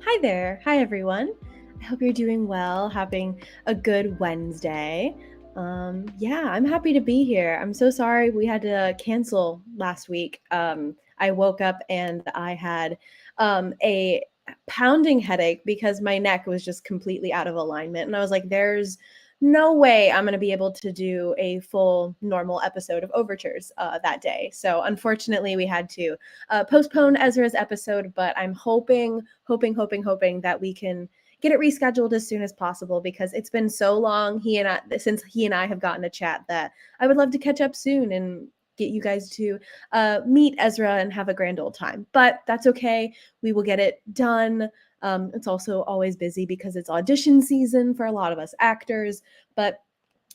Hi there. Hi, everyone. I hope you're doing well, having a good Wednesday. I'm happy to be here. I'm so sorry we had to cancel last week. I woke up and I had a pounding headache because my neck was just completely out of alignment. And I was like, there's no way I'm going to be able to do a full normal episode of Overtures that day. So unfortunately, we had to postpone Ezra's episode, but I'm hoping that we can get it rescheduled as soon as possible because it's been so long since he and I have gotten a chat that I would love to catch up soon and get you guys to meet Ezra and have a grand old time. But that's okay. We will get it done. It's also always busy because it's audition season for a lot of us actors, but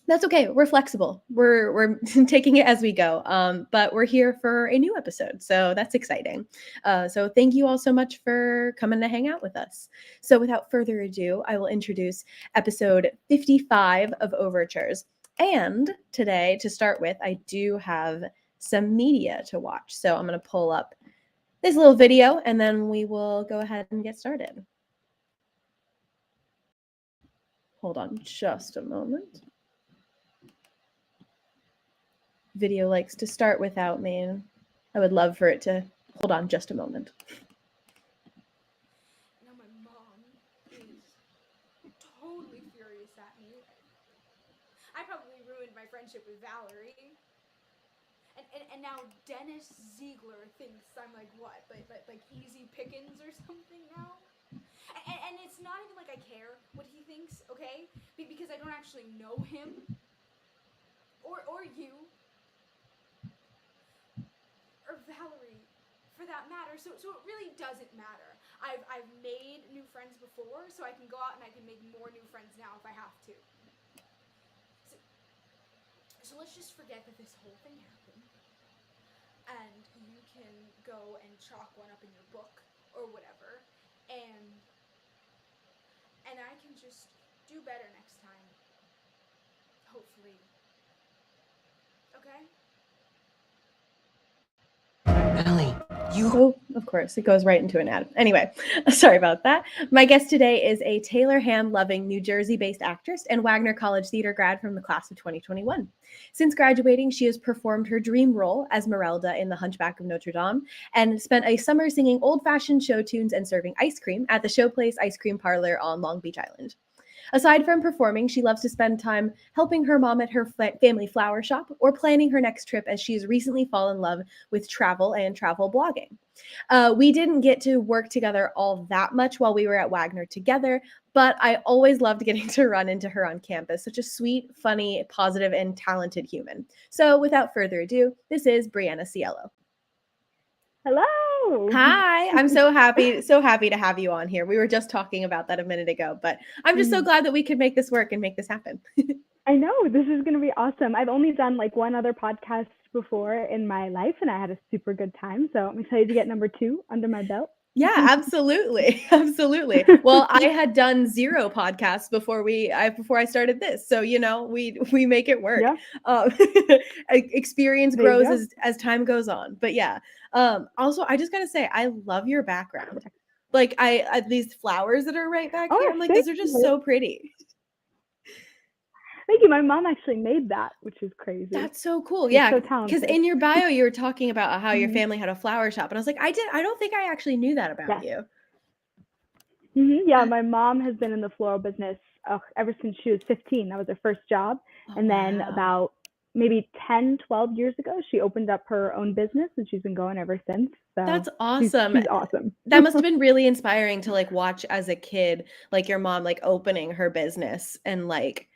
that's okay. We're flexible. We're taking it as we go. But we're here for a new episode, so that's exciting. So thank you all so much for coming to hang out with us. So without further ado, I will introduce episode 55 of Overtures. And today, to start with, I do have some media to watch. So I'm going to pull up this little video, and then we will go ahead and get started. Hold on just a moment. Video likes to start without me. I would love for it to hold on just a moment. Now my mom is totally furious at me. I probably ruined my friendship with Valerie. And now Dennis Ziegler thinks I'm like what? Like easy pickings or something now? And it's not even like I care what he thinks, okay? Because I don't actually know him. Or you. Or Valerie, for that matter. So it really doesn't matter. I've made new friends before, so I can go out and I can make more new friends now if I have to. So let's just forget that this whole thing happened. And you can go and chalk one up in your book or whatever. And I can just do better next time. Hopefully. Okay? Ellie, Oh, of course, it goes right into an ad. Anyway, sorry about that. My guest today is a Taylor Ham-loving New Jersey-based actress and Wagner College theater grad from the class of 2021. Since graduating, she has performed her dream role, Esmerelda in The Hunchback of Notre Dame, and spent a summer singing old-fashioned show tunes and serving ice cream at the Showplace Ice Cream Parlor on Long Beach Island. Aside from performing, she loves to spend time helping her mom at her family flower shop or planning her next trip as she has recently fallen in love with travel and travel blogging. We didn't get to work together all that much while we were at Wagner together, but I always loved getting to run into her on campus. Such a sweet, funny, positive, and talented human. So without further ado, this is Brianna Cielo. Hello. Hi, I'm so happy to have you on here. We were just talking about that a minute ago, but I'm just so glad that we could make this work and make this happen. I know, this is going to be awesome. I've only done like one other podcast before in my life, and I had a super good time. So I'm excited to get number 2 under my belt. Yeah, absolutely. Absolutely. Well, I had done 0 podcasts before I started this. So, you know, we make it work. Yeah. Experience grows as time goes on. But yeah. Also, I just got to say, I love your background. Like these flowers that are right back here. I'm like, these are just so pretty. Thank you. My mom actually made that, which is crazy. That's so cool. She's yeah. So talented. Because in your bio, you were talking about how your family had a flower shop. And I was like, I don't think I actually knew that about you. Yeah. My mom has been in the floral business ever since she was 15. That was her first job. And then about maybe 10, 12 years ago, she opened up her own business and she's been going ever since. So that's awesome. She's awesome. That must have been really inspiring to like watch as a kid, like your mom like opening her business and like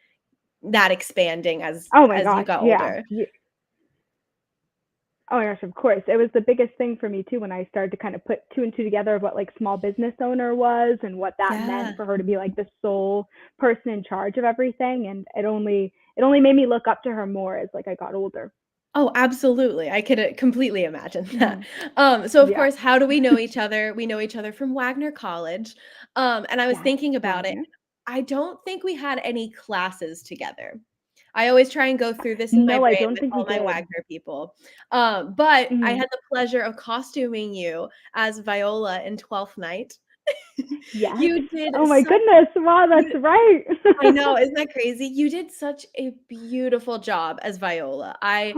that expanding as you got older. Yeah. Oh my gosh, of course. It was the biggest thing for me too when I started to kind of put 2 and 2 together of what like small business owner was and what that meant for her to be like the sole person in charge of everything. And it only made me look up to her more as like I got older. Oh, absolutely. I could completely imagine that. So of course, how do we know each other? We know each other from Wagner College. And I was thinking about it. I don't think we had any classes together. I always try and go through this in my brain with all my Wagner people. But I had the pleasure of costuming you as Viola in 12th Night. Yes. You did Oh my such goodness. Wow, that's right. I know, isn't that crazy? You did such a beautiful job as Viola. I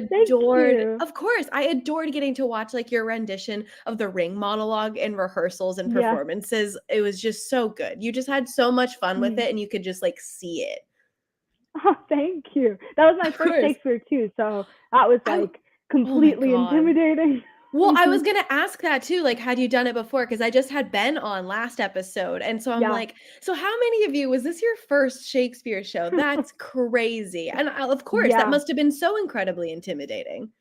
Thank adored you. of course, I adored getting to watch, like, your rendition of the Ring monologue in rehearsals and Yes. performances. It was just so good. You just had so much fun with Mhm. it, and you could just, like, see it. Oh, thank you. That was my Of first course. Shakespeare too, so that was I like Oh my completely god. intimidating. Well, I was gonna ask that too, like, had you done it before? Because I just had Ben on last episode, and so I'm Yeah. like, "So how many of you was this your first Shakespeare show? That's crazy." And, of course, that Yeah. must have been so incredibly intimidating.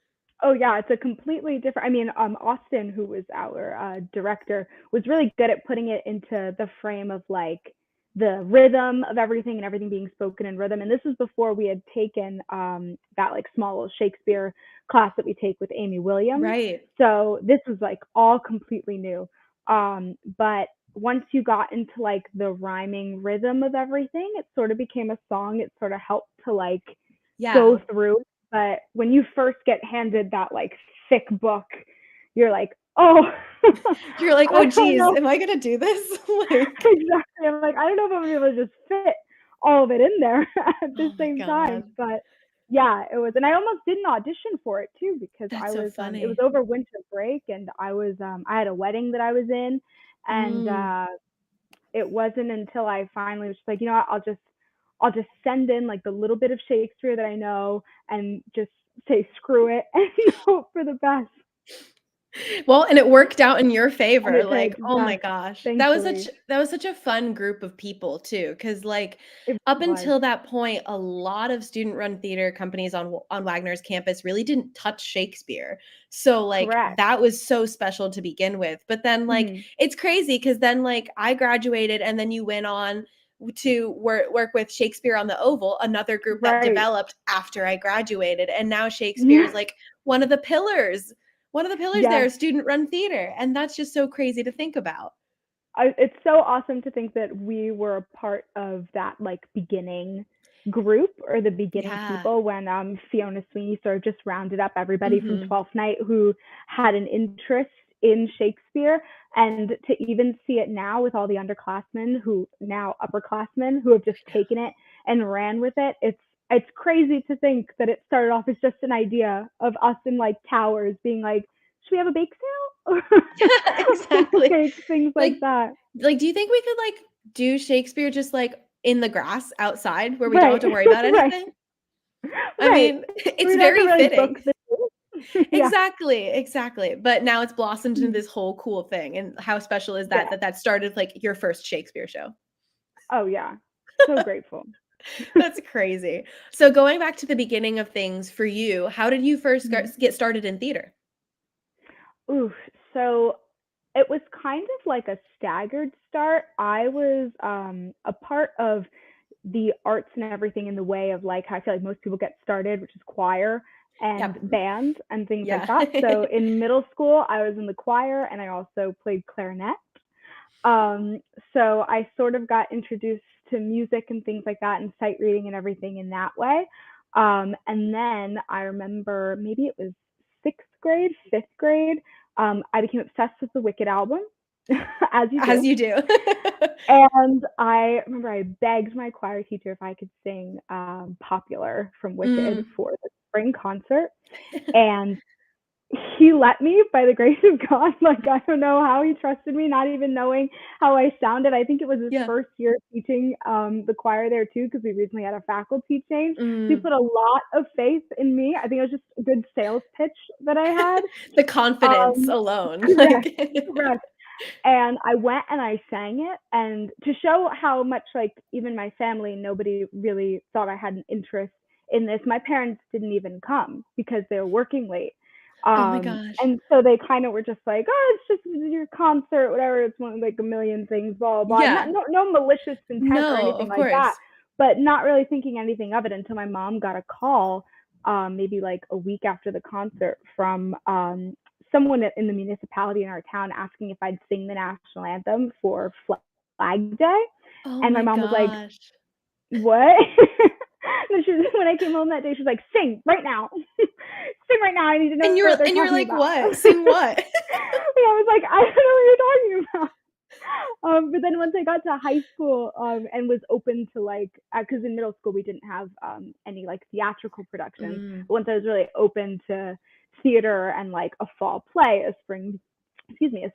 Oh yeah, it's a completely different. I mean, Austin, who was our director, was really good at putting it into the frame of like the rhythm of everything and everything being spoken in rhythm. And this was before we had taken that like small Shakespeare class that we take with Amy Williams. Right. So this was like all completely new. But once you got into like the rhyming rhythm of everything, it sort of became a song. It sort of helped to like go Yeah. through. But when you first get handed that like thick book, you're like, oh, You're like, "Oh, I don't geez, know am I gonna do this?" Like exactly. I'm like, I don't know if I'm gonna be able to just fit all of it in there at the Oh my same time. god. But yeah, it was, and I almost didn't audition for it too because That's I so was, it was funny. over winter break and I had a wedding that I was in, and Mm. it wasn't until I finally was just like, you know what, I'll just send in like the little bit of Shakespeare that I know and just say screw it and hope for the best. Well, and it worked out in your And favor, it like, did, oh my yes, gosh. thankfully. That was such a fun group of people too, because like, It up was. until that point, a lot of student-run theater companies on Wagner's campus really didn't touch Shakespeare. So, like, Correct. that was so special to begin with, but then, like, Hmm. it's crazy because then, like, I graduated and then you went on to work with Shakespeare on the Oval, another group that Right. developed after I graduated, and now Shakespeare is, Yeah. like, one of the pillars one of the pillars there Yes. is student-run theater, and that's just so crazy to think about. It's so awesome to think that we were a part of that like beginning group or the beginning Yeah. people when Fiona Sweeney sort of just rounded up everybody from Mhm. 12th night who had an interest in Shakespeare, and to even see it now with all the underclassmen who now upperclassmen who have just taken it and ran with it. It's crazy to think that it started off as just an idea of us in like towers being like, should we have a bake sale? Yeah, exactly. Like things like Like that. do you think we could, like, do Shakespeare just, like, in the grass outside where we don't have Right, to worry about right, anything? I right. mean, We it's don't have to very really book fitting. the yeah. Exactly, exactly, but now it's blossomed into Mhm. this whole cool thing, and how special is Yeah. that started, like, your first Shakespeare show? Oh, yeah. So grateful. That's crazy. So going back to the beginning of things for you, how did you first Mhm. get started in theater? Ooh, so it was kind of like a staggered start. I was a part of the arts and everything in the way of like how I feel like most people get started, which is choir and Yep. band and things like Yeah. that. So in middle school, I was in the choir and I also played clarinet. Um, so I sort of got introduced to music and things like that and sight reading and everything in that way. And then I remember maybe it was sixth grade, fifth grade. I became obsessed with the Wicked album, as you As do. you do. And I remember I begged my choir teacher if I could sing Popular from Wicked Mm. for the spring concert. And he let me by the grace of God. Like, I don't know how he trusted me, not even knowing how I sounded. I think it was his Yeah. first year teaching the choir there too, because we recently had a faculty change. So he Mm. put a lot of faith in me. I think it was just a good sales pitch that I had. The confidence alone, Correct, like correct. And I went and I sang it, and to show how much like even my family, nobody really thought I had an interest in this. My parents didn't even come because they were working late. Oh my gosh. And so they kind of were just like, oh, it's just your concert, whatever. It's one of like a million things, blah blah blah. Not, Yeah. no malicious intent or No, anything of like that, course. but not really thinking anything of it until my mom got a call, maybe like a week after the concert from someone in the municipality in our town asking if I'd sing the national anthem for Flag Day. Oh And my my mom was like, gosh. what? And when I came home that day, she was like, sing right now. Sing right now. I need to know what they're And you're talking like, about. "What? And Sing what?" I was like, I don't know what you're talking about. But then once I got to high school and was open to like, because in middle school we didn't have any like theatrical productions. But once I was really open to theater and like a fall play, a spring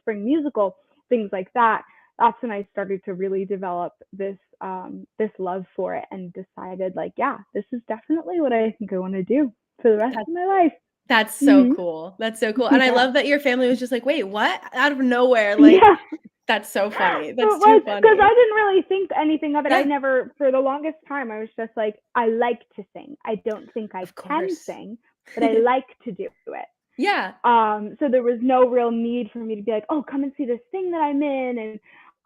musical, things like that, that's when I started to really develop this love for it and decided like, yeah, this is definitely what I think I want to do for the rest of my life. That's so cool. That's so cool. And I love that your family was just like, wait, what? Out of nowhere. Like, that's so funny. That's too funny. Because I didn't really think anything of it. Yeah. I never, for the longest time, I was just like, I like to sing. I don't think I can sing, but I like to do it. Yeah. So there was no real need for me to be like, oh, come and see this thing that I'm in, and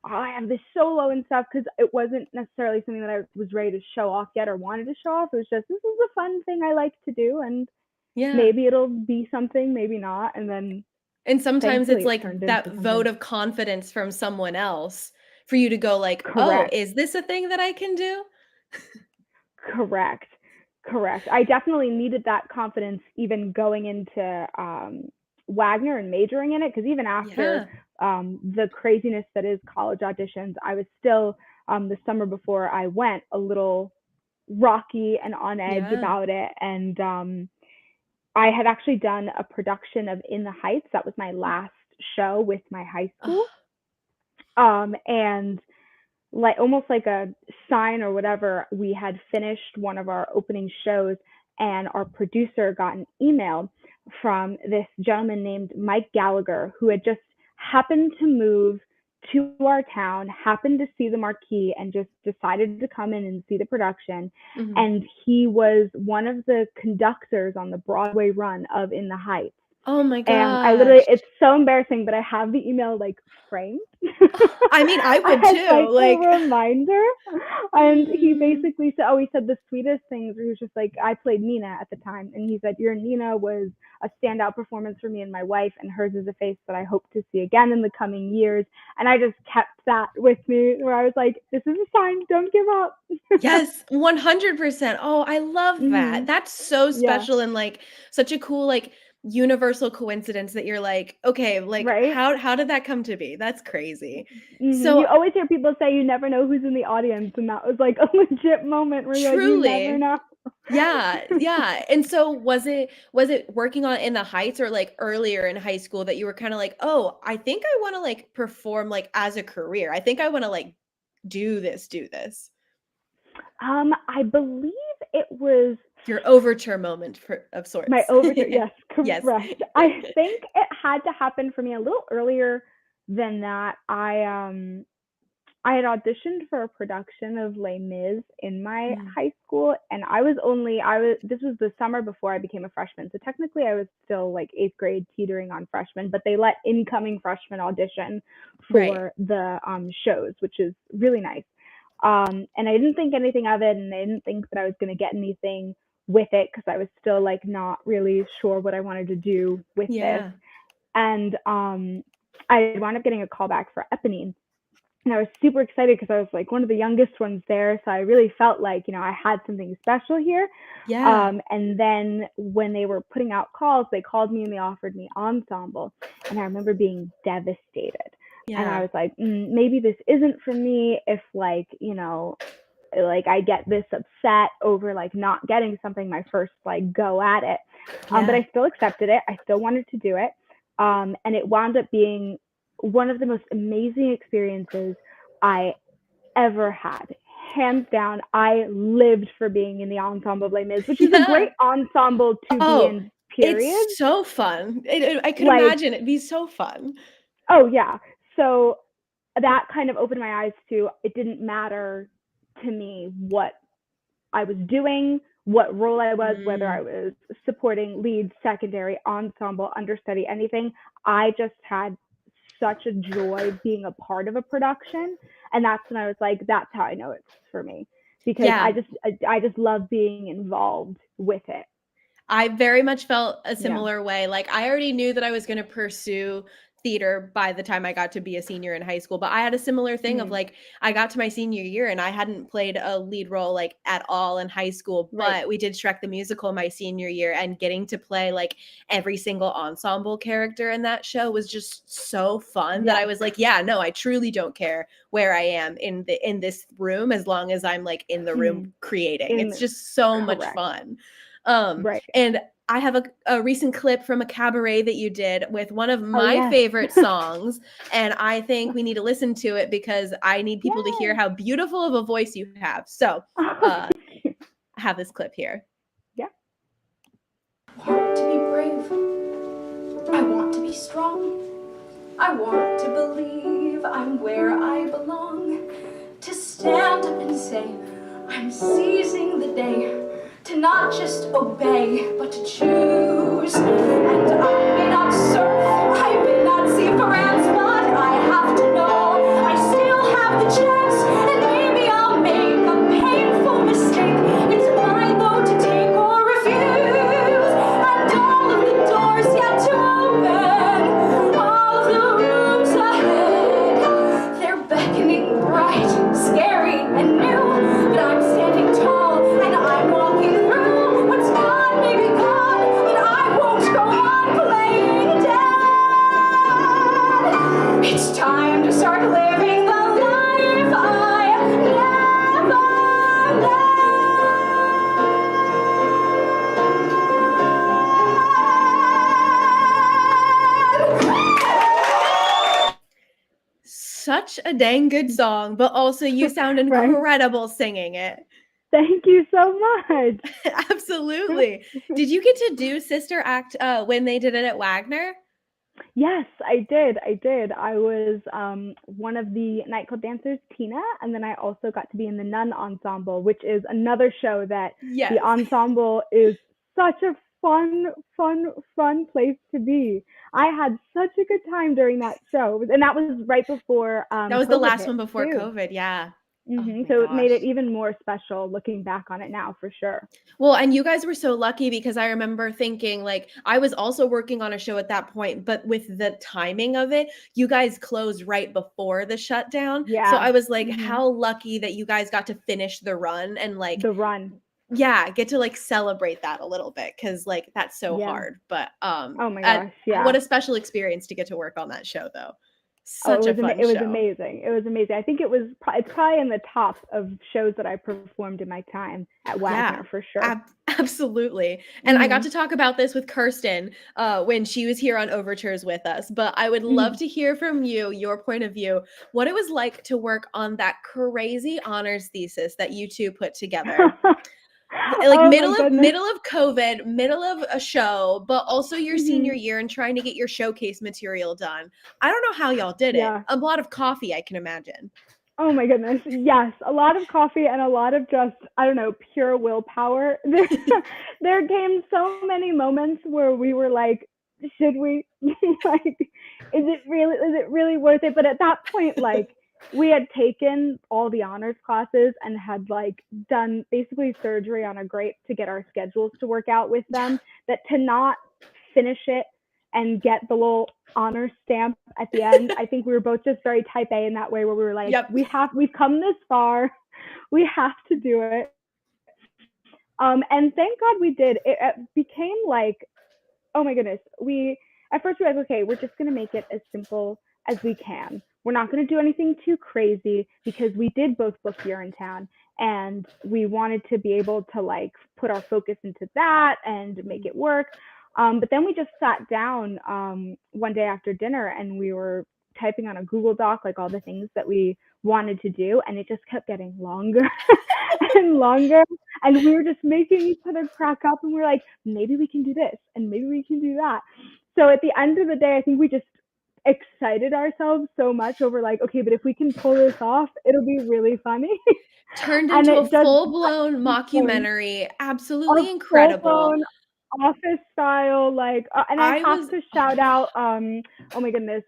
I have this solo and stuff, because it wasn't necessarily something that I was ready to show off yet or wanted to show off. It was just, this is a fun thing I like to do, and maybe it'll be something, maybe not. And sometimes it's like that vote of confidence from someone else for you to go like, oh, is this a thing that I can do? Correct. I definitely needed that confidence even going into Wagner and majoring in it, because even after the craziness that is college auditions, I was still, the summer before I went, a little rocky and on edge about it. And I had actually done a production of In the Heights. That was my last show with my high school. And like almost like a sign or whatever, we had finished one of our opening shows, and our producer got an email from this gentleman named Mike Gallagher, who had just happened to move to our town, happened to see the marquee, and just decided to come in and see the production. And he was one of the conductors on the Broadway run of In the Heights. Oh my god! And I literally, it's so embarrassing, but I have the email like framed. I mean, I would too. Like a reminder. And he basically said, he said the sweetest things. He was just like, I played Nina at the time, and he said, your Nina was a standout performance for me and my wife, and hers is a face that I hope to see again in the coming years. And I just kept that with me, where I was like, this is a sign, don't give up. Yes, 100%. Oh, I love that. That's so special and like such a cool like universal coincidence that you're like, okay, like how did that come to be? That's crazy. So you always hear people say you never know who's in the audience, and that was like a legit moment where you're like, you never know. Yeah. And so was it working on In the Heights or like earlier in high school that you were kind of like, oh, I think I want to like perform like as a career. I think I want to like do this. I believe it was your overture moment of sorts. My overture, yes, correct. Yes. I think it had to happen for me a little earlier than that. I had auditioned for a production of Les Mis in my high school, and this was the summer before I became a freshman. So technically I was still like 8th grade, teetering on freshman, but they let incoming freshmen audition for the shows, which is really nice. And I didn't think anything of it, and I didn't think that I was going to get anything with it, because I was still like not really sure what I wanted to do with this. And I wound up getting a call back for Eponine. And I was super excited because I was like one of the youngest ones there. So I really felt like, I had something special here. And then when they were putting out calls, they called me and they offered me ensemble. And I remember being devastated. And I was like, maybe this isn't for me if like, like I get this upset over like not getting something my first like go at it. But I still accepted it. I still wanted to do it. And it wound up being one of the most amazing experiences I ever had. Hands down, I lived for being in the ensemble of Les Mis, which is a great ensemble to be in, period. It's so fun. I could imagine it'd be so fun. Oh, yeah. So that kind of opened my eyes to, it didn't matter to me what I was doing, what role I was, whether I was supporting, lead, secondary, ensemble, understudy, anything. I just had such a joy being a part of a production, and that's when I was like, that's how I know it's for me, because I just love being involved with it. I very much felt a similar way. Like I already knew that I was going to pursue theater by the time I got to be a senior in high school, but I had a similar thing of like, I got to my senior year and I hadn't played a lead role like at all in high school, but we did Shrek the Musical my senior year, and getting to play like every single ensemble character in that show was just so fun that I was like, yeah, no, I truly don't care where I am in this room as long as I'm like in the room creating. It's just so much fun. And I have a recent clip from a cabaret that you did with one of my favorite songs, and I think we need to listen to it because I need people to hear how beautiful of a voice you have. So I have this clip here. Yeah. I want to be brave. I want to be strong. I want to believe I'm where I belong. To stand up and say, I'm seizing the day. To not just obey, but to choose. And I may not surf, I may not see France, but I have to know I still have the chance. And maybe I'll make a painful mistake. It's mine though to take or refuse. And all of the doors yet to open, all of the rooms ahead, they're beckoning bright, scary and new. But I'm standing tall and I'm walking through. What's gone may be gone, but I won't go on playing dead. It's time to start living the life I never led. Such a dang good song, but also you sound incredible singing it. Thank you so much. Absolutely. Did you get to do Sister Act when they did it at Wagner? Yes, I did. I was one of the night club dancers, Tina, and then I also got to be in the Nun Ensemble, which is another show that the ensemble is such a fun place to be. I had such a good time during that show, and that was right before that was COVID the last one before COVID, yeah. So it made it even more special looking back on it now, for sure. Well, and you guys were so lucky because I remember thinking, like, I was also working on a show at that point, but with the timing of it, you guys closed right before the shutdown. Yeah. So I was like, how lucky that you guys got to finish the run and like yeah, get to like celebrate that a little bit, because like that's so hard. But oh my gosh, what a special experience to get to work on that show, though. Such a fun show. It was amazing. I think it's probably in the top of shows that I performed in my time at Wagner, for sure. Absolutely. And I got to talk about this with Kirsten when she was here on Overtures with us, but I would love to hear from you, your point of view, what it was like to work on that crazy honors thesis that you two put together. Like middle of COVID, middle of a show, but also your senior year and trying to get your showcase material done. I don't know how y'all did it. A lot of coffee, I can imagine. Oh my goodness. Yes. A lot of coffee and a lot of just, I don't know, pure willpower. There came so many moments where we were like, should we? Like, is it really worth it? But at that point, like, we had taken all the honors classes and had like done basically surgery on a grape to get our schedules to work out with them, that to not finish it and get the little honor stamp at the end, I think we were both just very type A in that way, where we were like, we've come this far, we have to do it. And thank God we did. It became like, oh my goodness, at first we were like, okay, we're just going to make it as simple as we can. We're not going to do anything too crazy, because we did both book Urinetown, and we wanted to be able to like put our focus into that and make it work. But then we just sat down one day after dinner and we were typing on a Google Doc like all the things that we wanted to do, and it just kept getting longer and longer, and we were just making each other crack up, and we were like, maybe we can do this and maybe we can do that. So at the end of the day, I think we just excited ourselves so much over like, okay, but if we can pull this off, it'll be really funny. Turned into a full-blown mockumentary. Absolutely incredible. Office style, like, and I have to shout out, oh my goodness,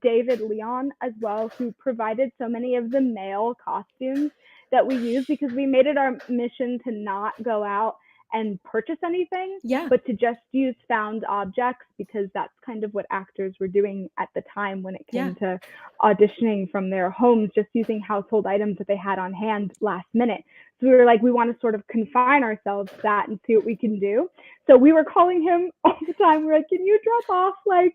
David Leon as well, who provided so many of the male costumes that we use, because we made it our mission to not go out and purchase anything, Yeah. but to just use found objects, because that's kind of what actors were doing at the time when it came to auditioning from their homes, just using household items that they had on hand last minute. So we were like, we want to sort of confine ourselves to that and see what we can do. So we were calling him all the time. We were like, can you drop off like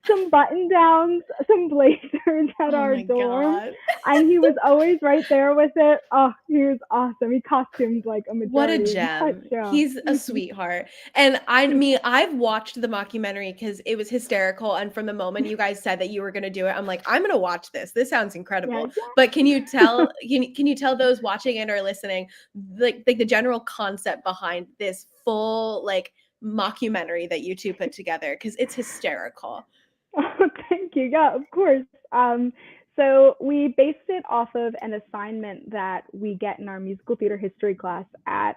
some button downs, some blazers at our dorm? God. And he was always right there with it. Oh, he was awesome. He costumed like a What a majority of that gem. show. He's a sweetheart. And I've watched the mockumentary because it was hysterical. And from the moment you guys said that you were going to do it, I'm like, I'm going to watch this. This sounds incredible. Yeah. But can you tell those watching it or listening, like the general concept behind this full like mockumentary that you two put together? Because it's hysterical. Oh, thank you. Yeah, of course. So we based it off of an assignment that we get in our musical theater history class at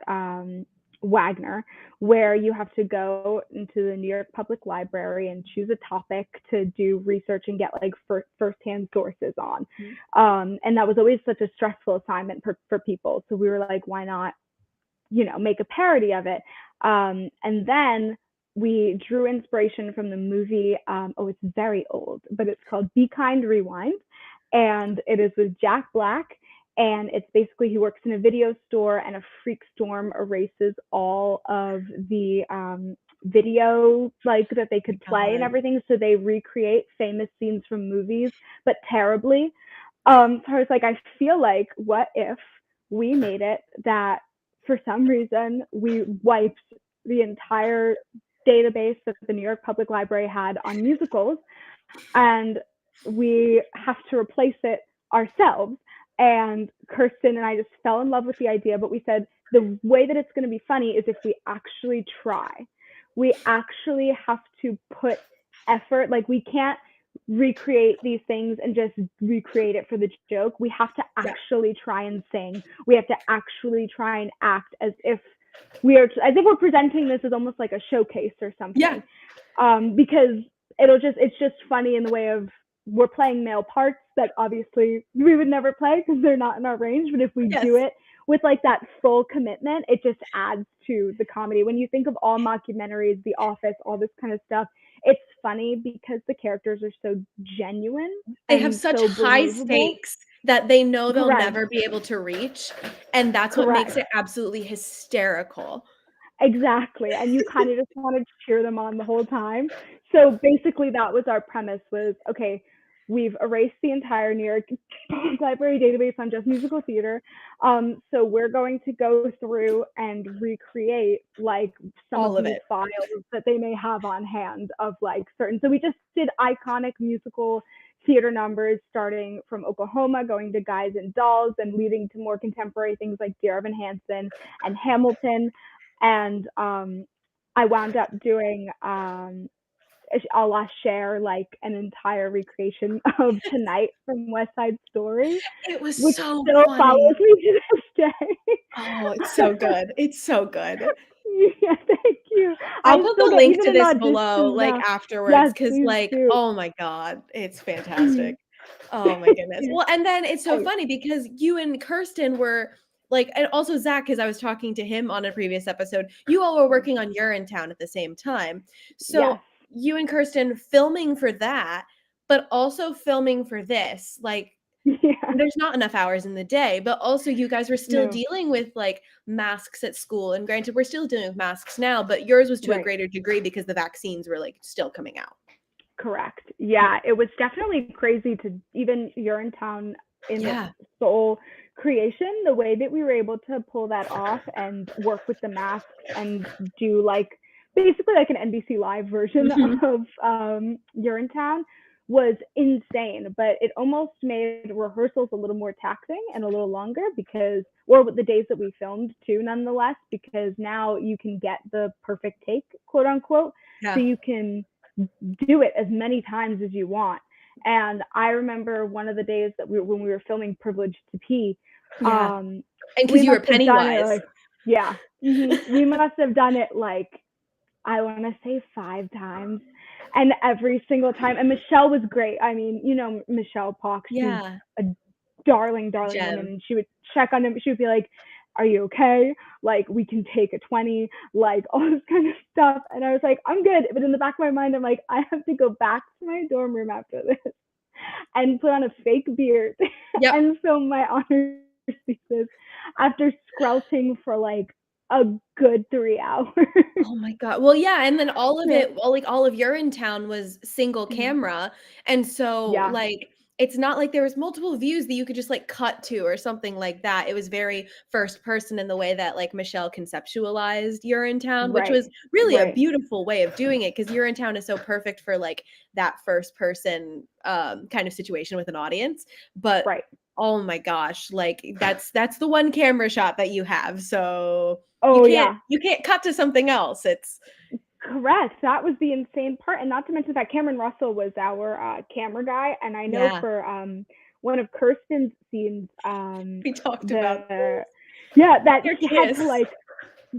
Wagner, where you have to go into the New York Public Library and choose a topic to do research and get like firsthand sources on. And that was always such a stressful assignment for people. So we were like, why not, make a parody of it? And then we drew inspiration from the movie. It's very old, but it's called Be Kind, Rewind. And it is with Jack Black. And it's basically he works in a video store and a freak storm erases all of the video like that they could play and everything. So they recreate famous scenes from movies, but terribly. So I was like, I feel like, what if we made it that for some reason we wiped the entire database that the New York Public Library had on musicals, and we have to replace it ourselves. And Kirsten and I just fell in love with the idea, but we said the way that it's going to be funny is if we actually try. We actually have to put effort. Like, we can't recreate these things and just recreate it for the joke. We have to actually try and sing. We have to actually try and act as if I think we're presenting this as almost like a showcase or something. Because it's just funny in the way of we're playing male parts that obviously we would never play because they're not in our range. But if we do it with like that full commitment, it just adds to the comedy. When you think of all mockumentaries, The Office, all this kind of stuff, it's funny because the characters are so genuine. They have such high stakes that they know they'll never be able to reach. And that's what makes it absolutely hysterical. Exactly. And you kind of just want to cheer them on the whole time. So basically that was our premise was, okay, we've erased the entire New York Library database on just musical theater. So we're going to go through and recreate like some of these files that they may have on hand of like certain. So we just did iconic musical theater numbers starting from Oklahoma, going to Guys and Dolls, and leading to more contemporary things like Dear Evan Hansen and Hamilton. And I wound up doing a la Cher, like an entire recreation of Tonight from West Side Story. It was which so still funny. Follows me to this day. Oh, it's so good. It's so good. Yeah, thank you. I'll put the link to this below, like afterwards, because like, oh my God, it's fantastic. Oh my goodness. Well, and then it's so funny because you and Kirsten were like, and also Zach, because I was talking to him on a previous episode, you all were working on Urinetown at the same time. So you and Kirsten filming for that, but also filming for this, like, there's not enough hours in the day, but also you guys were still dealing with like masks at school. And granted, we're still dealing with masks now, but yours was to a greater degree because the vaccines were like still coming out. Correct. Yeah, it was definitely crazy to even Urinetown in the sole creation, the way that we were able to pull that off and work with the masks and do like basically like an NBC Live version of Urinetown was insane. But it almost made rehearsals a little more taxing and a little longer or the days that we filmed too, nonetheless, because now you can get the perfect take, quote unquote. So you can do it as many times as you want. And I remember one of the days that when we were filming Privileged to Pee, and because you were Pennywise, we must have done it like, I want to say 5 times, and every single time. And Michelle was great. I mean, Michelle Pox, she's a darling woman. And she would check on them. She would be like, are you okay? Like, we can take a 20, like all this kind of stuff. And I was like, I'm good. But in the back of my mind, I'm like, I have to go back to my dorm room after this and put on a fake beard and film my honors thesis after squelching for like a good 3 hours. Oh my God. Well, yeah, and then all of it, well, like all of Urinetown was single camera. And so like it's not like there was multiple views that you could just like cut to or something like that. It was very first person in the way that like Michelle conceptualized Urinetown, which was really a beautiful way of doing it, because Urinetown is so perfect for like that first person kind of situation with an audience. But oh my gosh, like that's the one camera shot that you have. So you can't cut to something else. It's correct. That was the insane part. And not to mention that Cameron Russell was our camera guy. And I know for one of Kirsten's scenes, we talked about that he had to like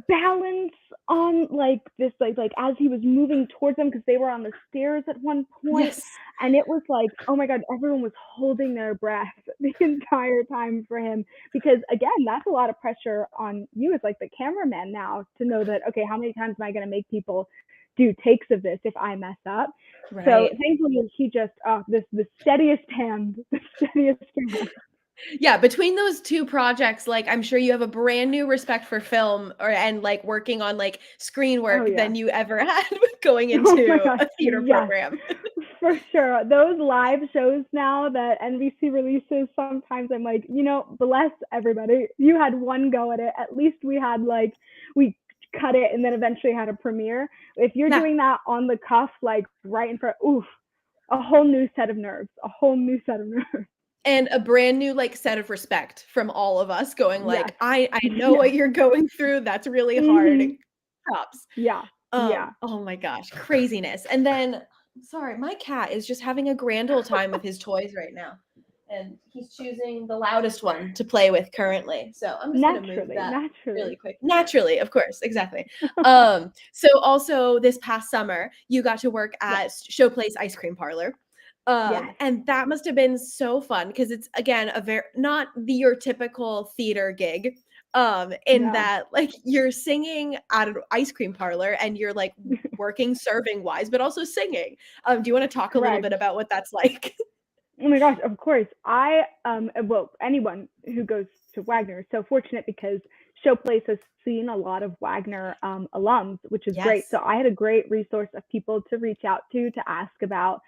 balance on like this like as he was moving towards them, because they were on the stairs at one point. And it was like, oh my God, everyone was holding their breath the entire time for him, because again, that's a lot of pressure on you as like the cameraman now to know that, okay, how many times am I going to make people do takes of this if I mess up? So thankfully he just the steadiest hand. Yeah, between those two projects, like I'm sure you have a brand new respect for film and like working on like screen work than you ever had going into a theater program. For sure. Those live shows now that NBC releases, sometimes I'm like, bless everybody. You had one go at it. At least we had like, we cut it and then eventually had a premiere. If you're doing that on the cuff, like right in front, a whole new set of nerves. And a brand new like set of respect from all of us going like, I know what you're going through. That's really hard. Props. Oh my gosh, craziness. And then, sorry, my cat is just having a grand old time with his toys right now. And he's choosing the loudest one to play with currently. So I'm just going to move that really quick. Naturally, of course. Exactly. So also this past summer, you got to work at Showplace Ice Cream Parlor. And that must have been so fun, because it's again a very not your typical theater gig that like you're singing at an ice cream parlor and you're like working serving wise but also singing. Do you want to talk a little bit about what that's like? Oh my gosh, of course. I well, anyone who goes to Wagner is so fortunate, because Showplace has seen a lot of Wagner alums, which is great. So I had a great resource of people to reach out to ask about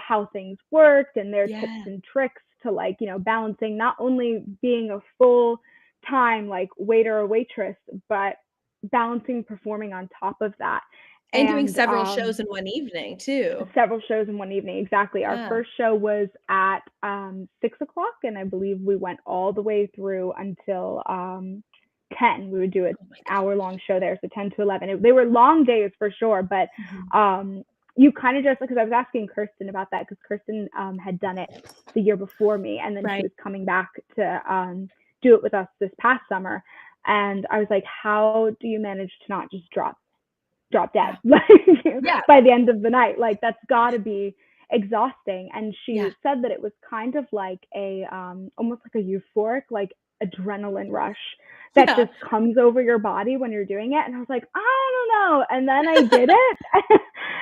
how things worked and their tips and tricks to like, balancing not only being a full-time like waiter or waitress, but balancing performing on top of that. And doing several shows in one evening too. Several shows in one evening, exactly. Our first show was at 6 o'clock, and I believe we went all the way through until 10. We would do an hour-long show there, so 10 to 11. They were long days for sure, but you kind of just, because I was asking Kirsten about that, because Kirsten had done it the year before me, and then she was coming back to do it with us this past summer. And I was like, how do you manage to not just drop dead by the end of the night? Like, that's got to be exhausting. And she said that it was kind of like a almost like a euphoric, like adrenaline rush that just comes over your body when you're doing it. And I was like, I don't know. And then I did it.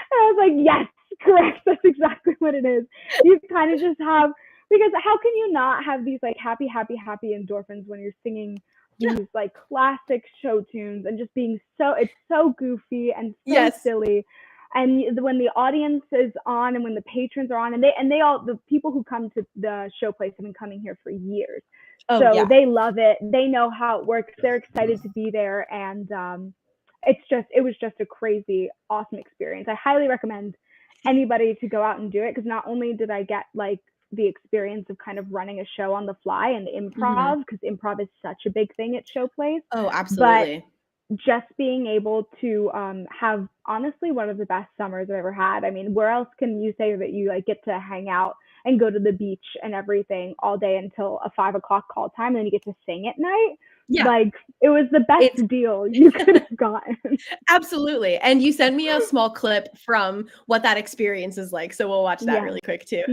And I was like, yes, correct. That's exactly what it is. You kind of just have, because how can you not have these like happy endorphins when you're singing these like classic show tunes and just being it's so goofy and so silly. And when the audience is on and when the patrons are on, and they all, the people who come to the Showplace have been coming here for years. They love it. They know how it works. They're excited to be there. And it was just a crazy, awesome experience. I highly recommend anybody to go out and do it, because not only did I get like the experience of kind of running a show on the fly and the improv, because improv is such a big thing at Showplace. Oh, absolutely. But just being able to have honestly one of the best summers I've ever had. I mean, where else can you say that you like get to hang out and go to the beach and everything all day until a 5 o'clock call time, and then you get to sing at night? Like, it was the best deal you could have gotten. Absolutely. And you sent me a small clip from what that experience is like, so we'll watch that really quick too.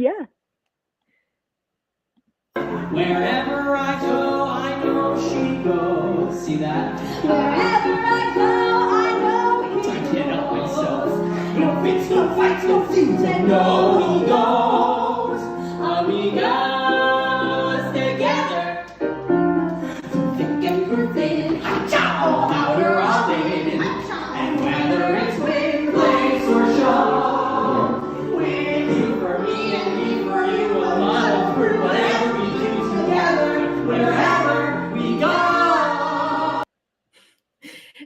Wherever I go, I know she goes. See that? Wherever I go, I know I can't help myself. No fits, no fights, no things, and no egos. Amigos together. Through thick and through thin, all out or all in. And whether it's with place or show, with you for me and me for you, a model for whatever we do together, wherever we go.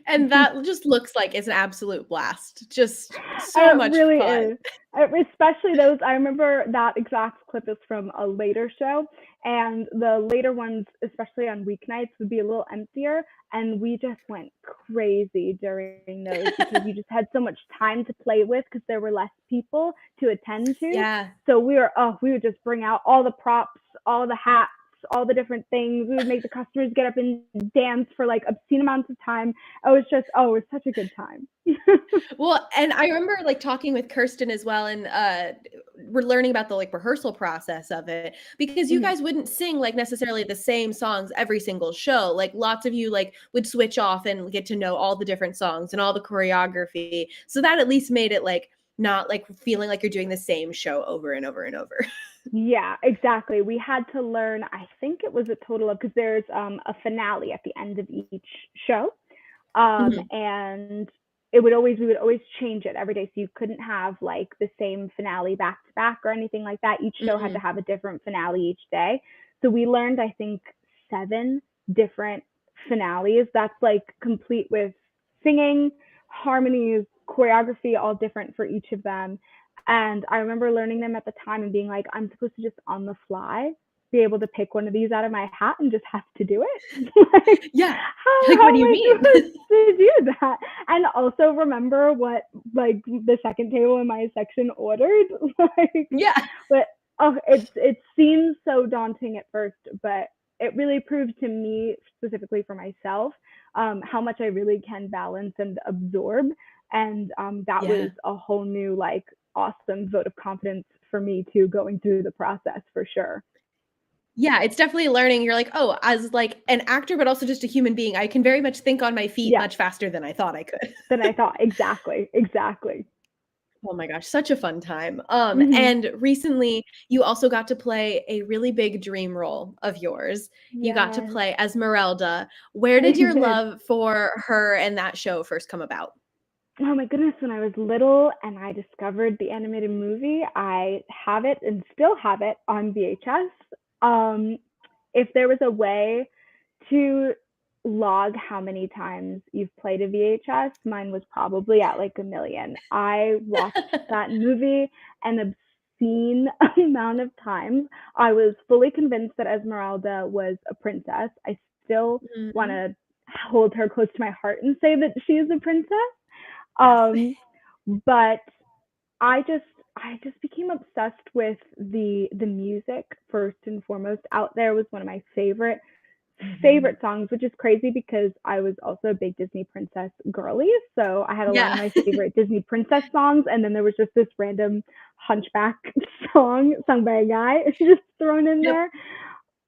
And that just looks like it's an absolute blast. Just so much really fun. Is. Especially those, I remember that exact clip is from a later show, and the later ones, especially on weeknights, would be a little emptier, and we just went crazy during those because you just had so much time to play with because there were less people to attend to. Yeah. So we would just bring out all the props, all the hats, all the different things. We would make the customers get up and dance for like obscene amounts of time. It was such a good time. Well, and I remember like talking with Kirsten as well, and we're learning about the like rehearsal process of it, because you guys wouldn't sing like necessarily the same songs every single show. Like lots of you like would switch off and get to know all the different songs and all the choreography. So that at least made it like not like feeling like you're doing the same show over and over and over. Yeah, exactly. We had to learn, I think it was a total of, because there's a finale at the end of each show. And we would always change it every day. So you couldn't have like the same finale back to back or anything like that. Each show had to have a different finale each day. So we learned, I think, 7 different finales. That's like complete with singing, harmonies, choreography, all different for each of them. And I remember learning them at the time and being like, I'm supposed to just on the fly be able to pick one of these out of my hat and just have to do it. Like, Yeah. How Like, what do you am I mean? supposed to do that? And also remember what like the second table in my section ordered. Like, Yeah. but it seems so daunting at first, but it really proved to me, specifically for myself, how much I really can balance and absorb. And that was a whole new like awesome vote of confidence for me too, going through the process for sure. Yeah, it's definitely learning. You're like, oh, as like an actor, but also just a human being, I can very much think on my feet much faster than I thought I could. Exactly. Oh my gosh, such a fun time. And recently you also got to play a really big dream role of yours. You got to play Esmerelda. Where did your love for her and that show first come about? Oh my goodness, when I was little and I discovered the animated movie, I have it and still have it on VHS. If there was a way to log how many times you've played a VHS, mine was probably at like 1 million. I watched that movie an obscene amount of times. I was fully convinced that Esmeralda was a princess. I still want to hold her close to my heart and say that she is a princess. But I just became obsessed with the music first and foremost. Out There was one of my favorite songs, which is crazy because I was also a big Disney princess girly. So I had a lot of my favorite Disney princess songs, and then there was just this random Hunchback song sung by a guy just thrown in there.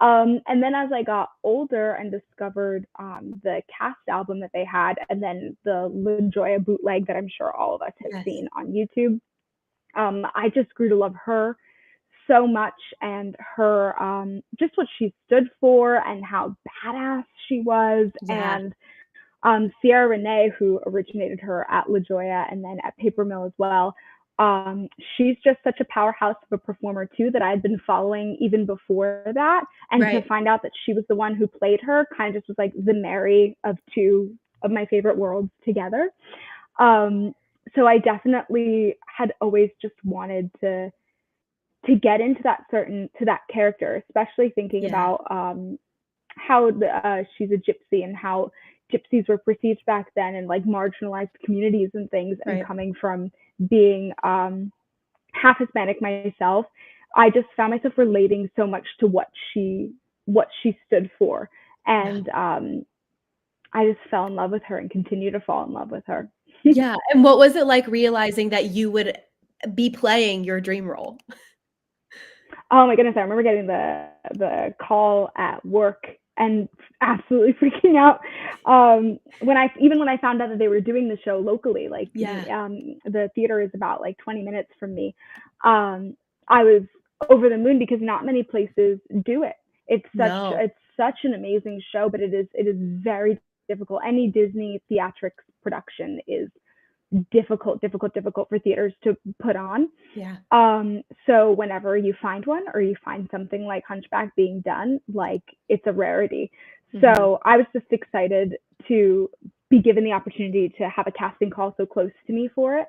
And then as I got older and discovered the cast album that they had, and then the La Jolla bootleg that I'm sure all of us have seen on YouTube, I just grew to love her so much, and her just what she stood for and how badass she was. And Sierra Renee, who originated her at La Jolla and then at Paper Mill as well, she's just such a powerhouse of a performer too, that I'd been following even before that. And to find out that she was the one who played her kind of just was like the marry of 2 of my favorite worlds together. So I definitely had always just wanted to get into that character, especially thinking about how she's a gypsy and how gypsies were perceived back then in like marginalized communities and things. And coming from being half Hispanic myself, I just found myself relating so much to what she stood for. And I just fell in love with her and continue to fall in love with her. Yeah. And what was it like realizing that you would be playing your dream role? Oh my goodness, I remember getting the call at work and absolutely freaking out. When I found out that they were doing the show locally, like the theater is about like 20 minutes from me. I was over the moon because not many places do it. It's such an amazing show, but it is very difficult. Any Disney theatrics production is difficult for theaters to put on. So whenever you find one, or you find something like Hunchback being done, like, it's a rarity. So I was just excited to be given the opportunity to have a casting call so close to me for it,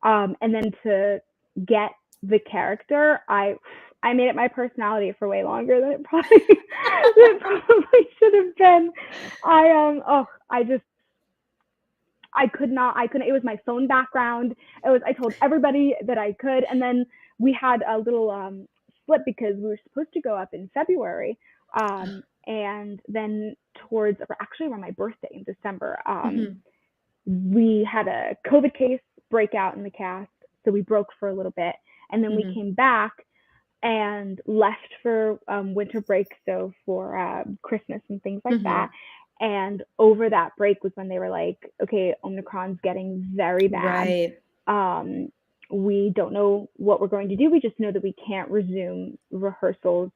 and then to get the character. I made it my personality for way longer than it probably should have been. I couldn't. It was my phone background. I told everybody that I could. And then we had a little slip because we were supposed to go up in February. And then around my birthday in December, we had a COVID case break out in the cast. So we broke for a little bit. And then we came back and left for winter break. So for Christmas and things like that. And over that break was when they were like, okay, Omicron's getting very bad. We don't know what we're going to do. We just know that we can't resume rehearsals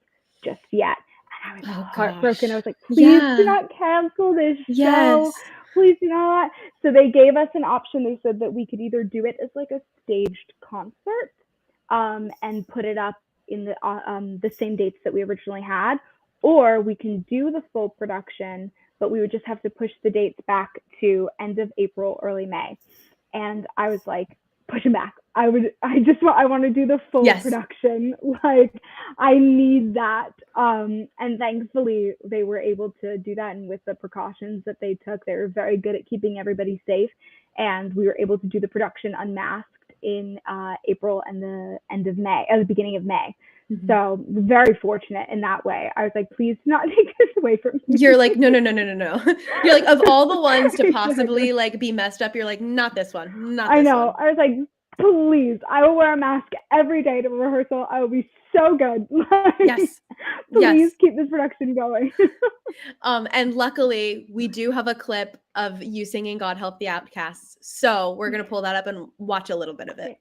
just yet. And I was heartbroken. I was like, please do not cancel this show. Please do not. So they gave us an option. They said that we could either do it as like a staged concert and put it up in the same dates that we originally had, or we can do the full production, but we would just have to push the dates back to end of April, early May. And I was like, push them back. I want to do the full production. Like, I need that. And thankfully they were able to do that. And with the precautions that they took, they were very good at keeping everybody safe. And we were able to do the production unmasked in April and the beginning of May. So very fortunate in that way. I was like, please do not take this away from me. You're like, no. You're like, of all the ones to possibly like be messed up, you're like, not this one. I know. I was like, please, I will wear a mask every day to rehearsal. I will be so good. Please keep this production going. And luckily we do have a clip of you singing God Help the Outcasts. So we're going to pull that up and watch a little bit of it.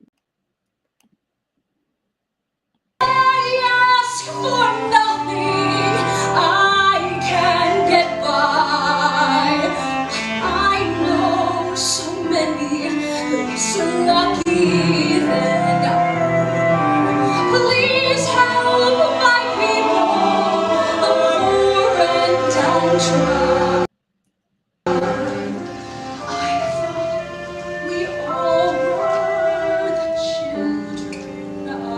I ask for nothing, I can get by. I know so many less lucky than I. Please help my people, poor and downtrodden. I thought we all were the children of God.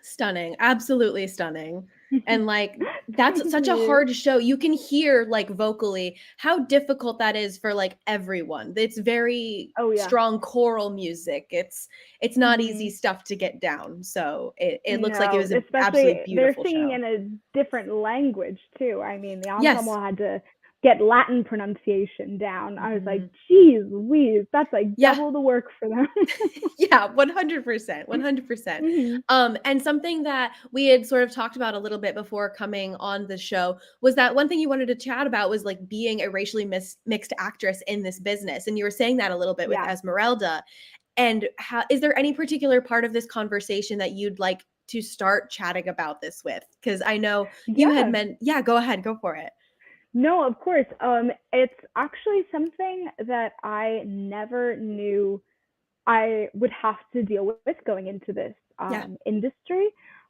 Stunning. Absolutely stunning. And like, that's such a hard show. You can hear like vocally how difficult that is for like everyone. It's very strong choral music. It's not easy stuff to get down. So it looks like it was an absolutely beautiful show. They're singing in a different language too. I mean, the ensemble had to get Latin pronunciation down. I was like, geez Louise, that's like double the work for them. 100%. And something that we had sort of talked about a little bit before coming on the show was that one thing you wanted to chat about was like being a racially mixed actress in this business. And you were saying that a little bit with Esmerelda. And how is there any particular part of this conversation that you'd like to start chatting about this with? Because I know you had go ahead, go for it. No, of course. It's actually something that I never knew I would have to deal with going into this industry.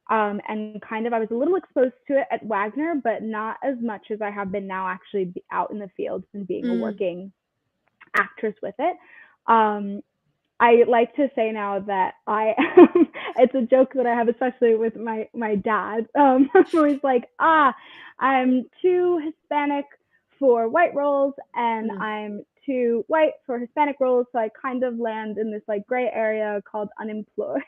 And kind of, I was a little exposed to it at Wagner, but not as much as I have been now actually out in the field and being a working actress with it. I like to say now that it's a joke that I have, especially with my dad, who is like, I'm too Hispanic for white roles and I'm too white for Hispanic roles, so I kind of land in this like gray area called unemployed.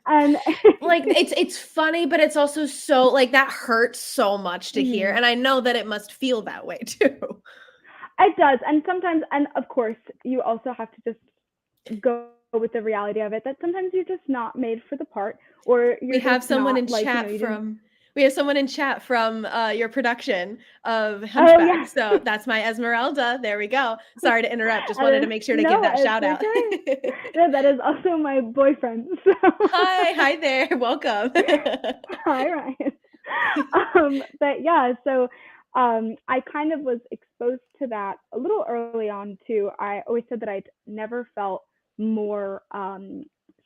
And like it's funny, but it's also so like that hurts so much to hear, Mhm. and I know that it must feel that way too. It does, and sometimes, and of course, you also have to just go with the reality of it that sometimes you're just not made for the part, or We you're have just someone not in like, chat you didn't. from we have someone in chat from your production of Oh yeah. Hunchback. So that's my Esmerelda. There we go. Sorry to interrupt. Just And wanted to then, make sure to give no, that it's shout out. okay. No, that is also my boyfriend. So. Hi there. Welcome. Hi, Ryan. But yeah, so I kind of was exposed to that a little early on too. I always said that I'd never felt more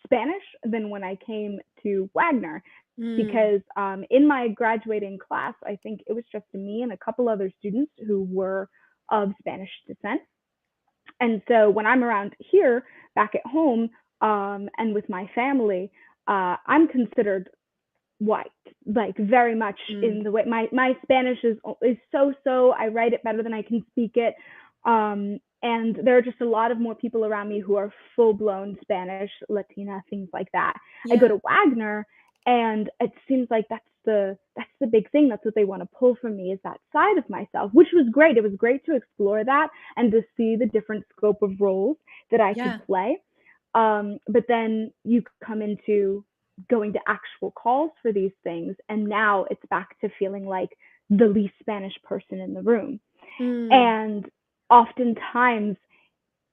Spanish than when I came to Wagner, because in my graduating class, I think it was just me and a couple other students who were of Spanish descent. And so when I'm around here back at home, and with my family, I'm considered white, like very much in the way my Spanish is so. I write it better than I can speak it. And there are just a lot of more people around me who are full blown Spanish, Latina, things like that. Yeah. I go to Wagner, and it seems like that's the big thing. That's what they want to pull from me, is that side of myself, which was great. It was great to explore that and to see the different scope of roles that I could play. But then you come into going to actual calls for these things, and now it's back to feeling like the least Spanish person in the room. And oftentimes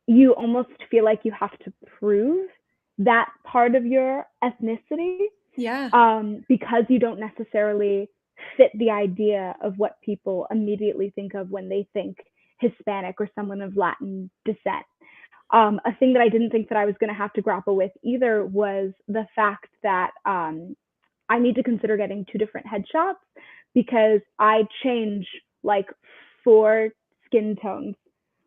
you almost feel like you have to prove that part of your ethnicity, because you don't necessarily fit the idea of what people immediately think of when they think Hispanic or someone of Latin descent. A thing that I didn't think that I was going to have to grapple with either was the fact that I need to consider getting 2 different headshots, because I change like 4 skin tones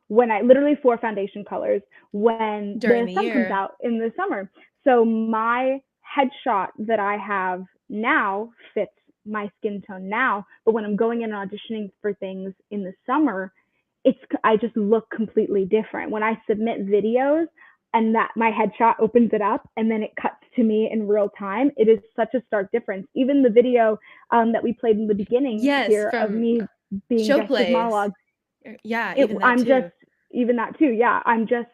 when I literally 4 foundation colors when During the the sun comes year. out in the summer. So my headshot that I have now fits my skin tone now, but when I'm going in and auditioning for things in the summer, I just look completely different. When I submit videos and that my headshot opens it up and then it cuts to me in real time, it is such a stark difference. Even the video that we played in the beginning here of from me being show guest with plays. monologue, Even that I'm too. just even that too. Yeah, I'm just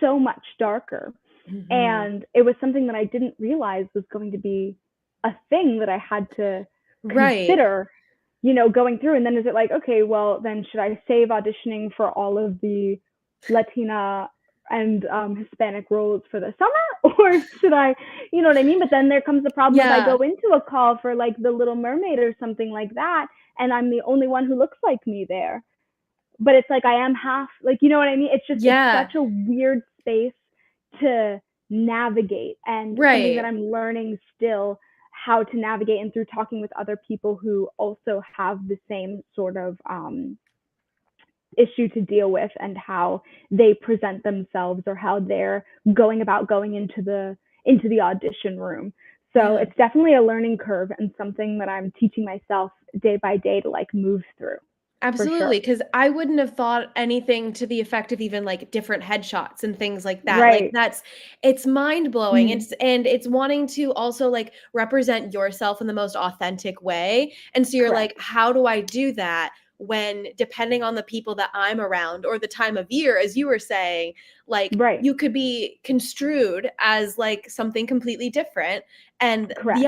so much darker. Mhm. And it was something that I didn't realize was going to be a thing that I had to consider, going through. And then is it like, okay, well, then should I save auditioning for all of the Latina and Hispanic roles for the summer? Or should I, you know what I mean? But then there comes the problem if I go into a call for like The Little Mermaid or something like that, and I'm the only one who looks like me there. But it's like I am half, like, you know what I mean? It's just it's such a weird space to navigate, and something that I'm learning still how to navigate, and through talking with other people who also have the same sort of issue to deal with, and how they present themselves or how they're going about going into the audition room. So it's definitely a learning curve, and something that I'm teaching myself day by day to like move through. Absolutely, because I wouldn't have thought anything to the effect of even like different headshots and things like that. Like Right. it's mind blowing. Mm. It's wanting to also like represent yourself in the most authentic way. And so you're Correct. like, how do I do that when, depending on the people that I'm around or the time of year, as you were saying, like Right. you could be construed as like something completely different. And Correct.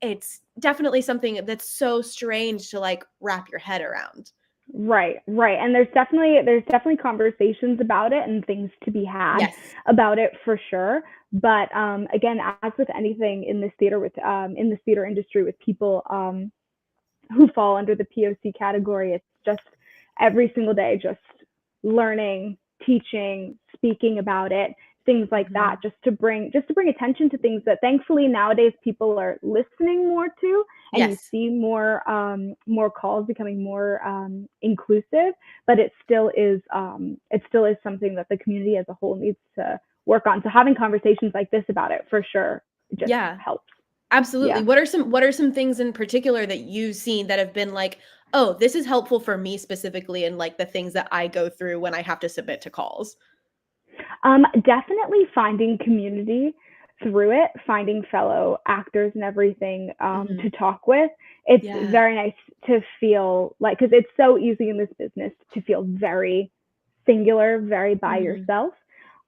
it's definitely something that's so strange to like wrap your head around. Right. And there's definitely conversations about it and things to be had about it for sure. But again, as with anything in this theater in this theater industry with people who fall under the POC category, it's just every single day just learning, teaching, speaking about it, things like that, just to bring attention to things that thankfully nowadays people are listening more to, and you see more calls becoming more inclusive. But it still is something that the community as a whole needs to work on. So having conversations like this about it for sure just helps. Absolutely. Yeah. What are some things in particular that you've seen that have been like, "Oh, this is helpful for me specifically and like the things that I go through when I have to submit to calls?" Definitely finding community through it, finding fellow actors and everything to talk with. It's Yeah. very nice to feel like, because it's so easy in this business to feel very singular, very by yourself.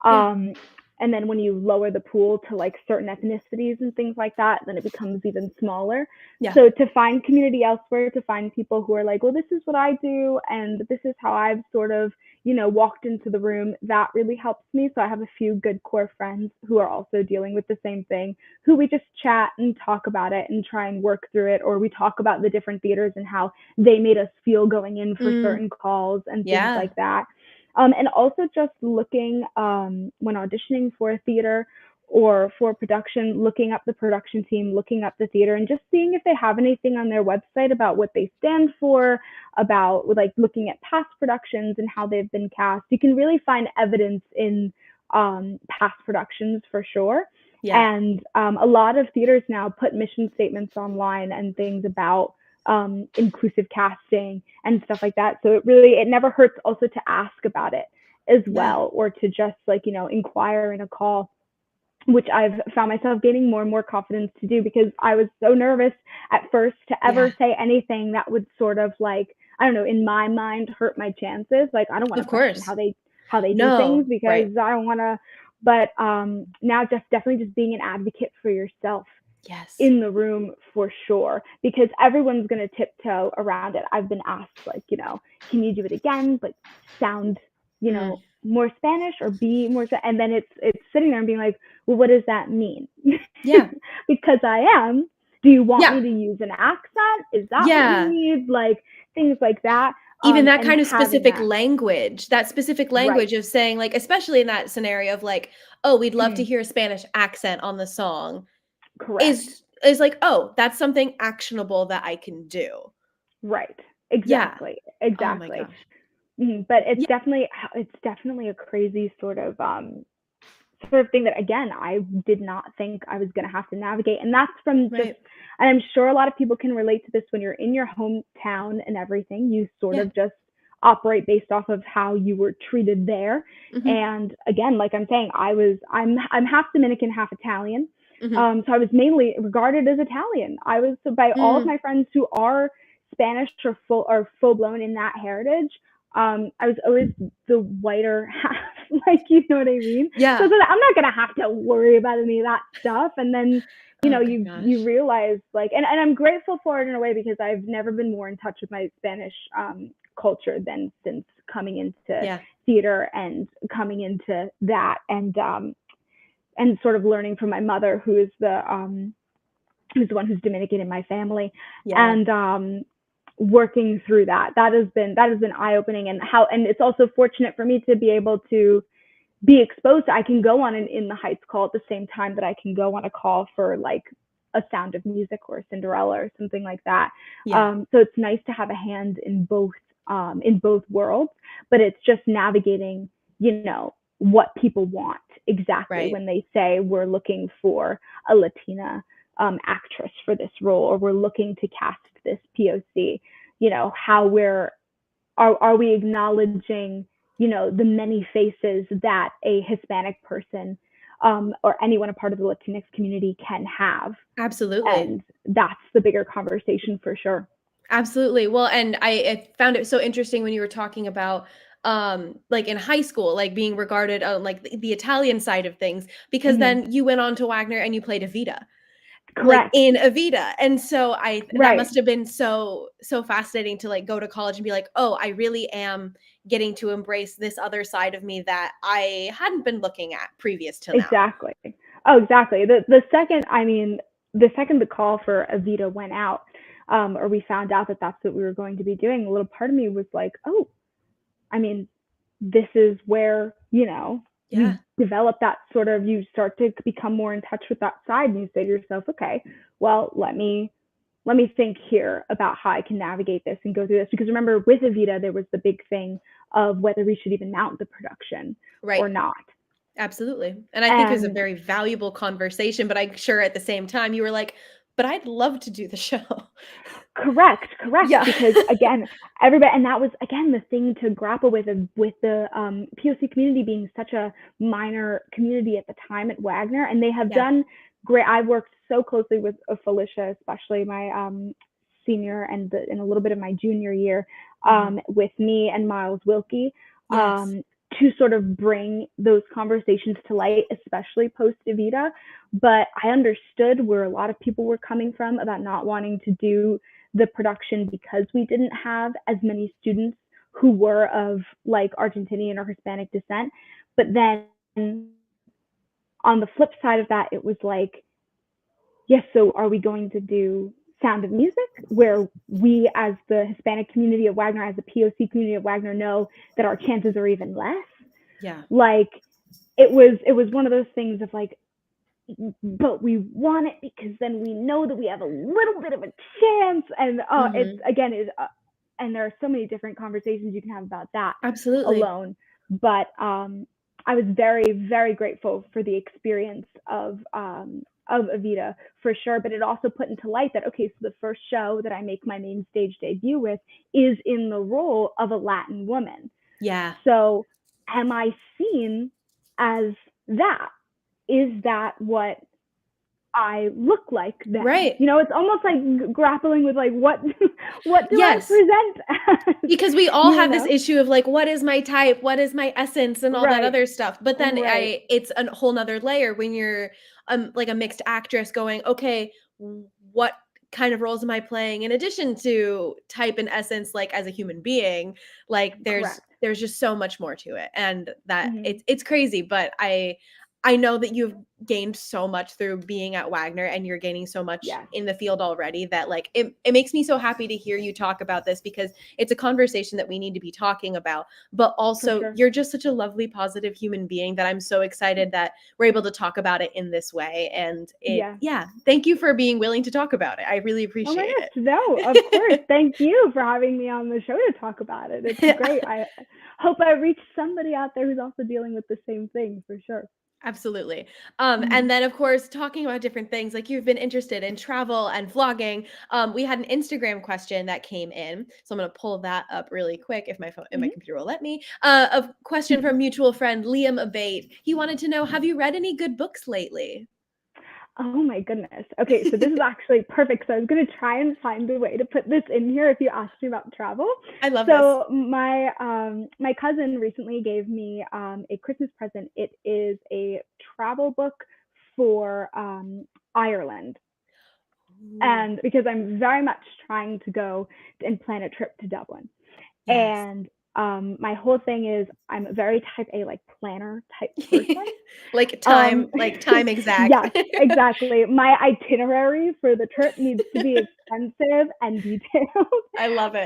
Yeah. And then when you lower the pool to like certain ethnicities and things like that, then it becomes even smaller. Yeah. So to find community elsewhere, to find people who are like, well, this is what I do, and this is how I've sort of, walked into the room, that really helps me. So I have a few good core friends who are also dealing with the same thing, who we just chat and talk about it and try and work through it, or we talk about the different theaters and how they made us feel going in for certain calls and things like that. And also just looking when auditioning for a theater or for production, looking up the production team, looking up the theater, and just seeing if they have anything on their website about what they stand for, about like looking at past productions and how they've been cast. You can really find evidence in past productions for sure. Yeah. And a lot of theaters now put mission statements online and things about inclusive casting and stuff like that. So it never hurts also to ask about it as well, or to just like, inquire in a call, which I've found myself gaining more and more confidence to do, because I was so nervous at first to ever say anything that would sort of like, I don't know, in my mind, hurt my chances. Like, I don't want to question how they do things, because I don't want to, but now just definitely just being an advocate for yourself in the room for sure, because everyone's going to tiptoe around it. I've been asked like, can you do it again, but sound, more Spanish or be more, and then it's sitting there and being like, well, what does that mean? Yeah. Because I am. Do you want me to use an accent? Is that what you need? Like things like that. Even that kind of specific language, of saying like, especially in that scenario of like, oh, we'd love to hear a Spanish accent on the song. Correct. Is like, oh, that's something actionable that I can do. Right. Exactly. Yeah. Exactly. Oh my gosh. But it's definitely a crazy sort of thing that, again, I did not think I was going to have to navigate. And that's from just, and I'm sure a lot of people can relate to this, when you're in your hometown and everything, you sort of just operate based off of how you were treated there. And again, like I'm saying, I'm half Dominican, half Italian. So I was mainly regarded as Italian. I was, by all of my friends who are Spanish or full blown in that heritage, I was always the whiter half, like, you know what I mean? Yeah. So I'm not gonna have to worry about any of that stuff. And then, you realize like, and I'm grateful for it in a way, because I've never been more in touch with my Spanish culture than since coming into theater and coming into that, and sort of learning from my mother, who is the one who's Dominican in my family, and working through that has been eye-opening. And it's also fortunate for me to be able to be exposed. I can go on an In the Heights call at the same time that I can go on a call for like a Sound of Music or Cinderella or something like that. So it's nice to have a hand in both worlds, but it's just navigating, what people want exactly when they say we're looking for a Latina actress for this role, or we're looking to cast this POC, how are we acknowledging, the many faces that a Hispanic person or anyone a part of the Latinx community can have. Absolutely. And that's the bigger conversation for sure. Absolutely. Well, and I found it so interesting when you were talking about like in high school, like being regarded on like the Italian side of things, because then you went on to Wagner and you played Evita. Correct. Like in Evita. And so that must have been so fascinating to like go to college and be like, oh, I really am getting to embrace this other side of me that I hadn't been looking at previous to now. Exactly. Oh, exactly. The second the call for Evita went out, or we found out that that's what we were going to be doing, a little part of me was like, oh, I mean, this is where, you develop that sort of, you start to become more in touch with that side, and you say to yourself, okay, well, let me think here about how I can navigate this and go through this. Because remember, with Evita, there was the big thing of whether we should even mount the production or not. Absolutely. And I think it was a And very valuable conversation, but I'm sure at the same time you were like, but I'd love to do the show. correct, Yeah. because again, everybody, and that was again the thing to grapple with the POC community being such a minor community at the time at Wagner, and they have Yeah. done great. I worked so closely with Felicia, especially my senior and a little bit of my junior year, with me and Miles Wilkie, Yes. to sort of bring those conversations to light, especially post Evita. But I understood where a lot of people were coming from about not wanting to do the production because we didn't have as many students who were of like Argentinian or Hispanic descent. But then on the flip side of that, it was like, yes, so are we going to do Sound of Music, where we as the Hispanic community of Wagner, as the POC community of Wagner, know that our chances are even less? Yeah. Like, it was one of those things of like, but we want it because then we know that we have a little bit of a chance. And it's again, and there are so many different conversations you can have about that Absolutely. alone. But I was very, very grateful for the experience of Evita for sure. But it also put into light that, okay, so the first show that I make my main stage debut with is in the role of a Latin woman. Yeah. So am I seen as that? Is that what I look like then? Right. You know, it's almost like grappling with like what do Yes. I present as? Because we all You have this know? issue of like, what is my type? What is my essence and all that Right. other stuff? But then Right. it's a whole nother layer when you're like a mixed actress going, okay, what kind of roles am I playing in addition to type and essence, like as a human being? Like Correct. there's just so much more to it. And that Mhm. it's crazy, but I know that you've gained so much through being at Wagner and you're gaining so much Yes. in the field already that like it makes me so happy to hear you talk about this because it's a conversation that we need to be talking about. But also sure. you're just such a lovely, positive human being that I'm so excited that we're able to talk about it in this way. And thank you for being willing to talk about it. I really Oh my appreciate gosh, it. no, of course. Thank you for having me on the show to talk about it. It's great. I hope I reach somebody out there who's also dealing with the same thing for sure. Absolutely. And then of course, talking about different things, like you've been interested in travel and vlogging. We had an Instagram question that came in. So I'm going to pull that up really quick if my phone and my computer will let me. A question from mutual friend Liam Abate. He wanted to know, have you read any good books lately? Oh my goodness. Okay, so this is actually perfect. So I was going to try and find a way to put this in here if you asked me about travel. I love this. So my cousin recently gave me a Christmas present. It is a travel book for Ireland. And because I'm very much trying to go and plan a trip to Dublin. Yes. And my whole thing is I'm a very type A, like planner type person. like time exact. Yes, exactly. My itinerary for the trip needs to be extensive and detailed. I love it.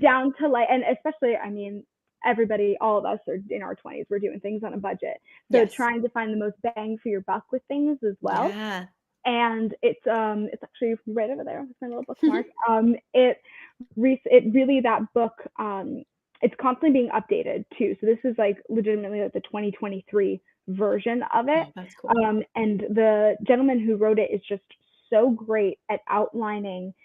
Down to like, and especially, I mean, everybody, all of us are in our 20s. We're doing things on a budget. So Yes. trying to find the most bang for your buck with things as well. Yeah. And it's actually right over there with my little bookmark. It really, that book, it's constantly being updated too. So this is like legitimately like the 2023 version of it. Oh, that's cool. And the gentleman who wrote it is just so great at outlining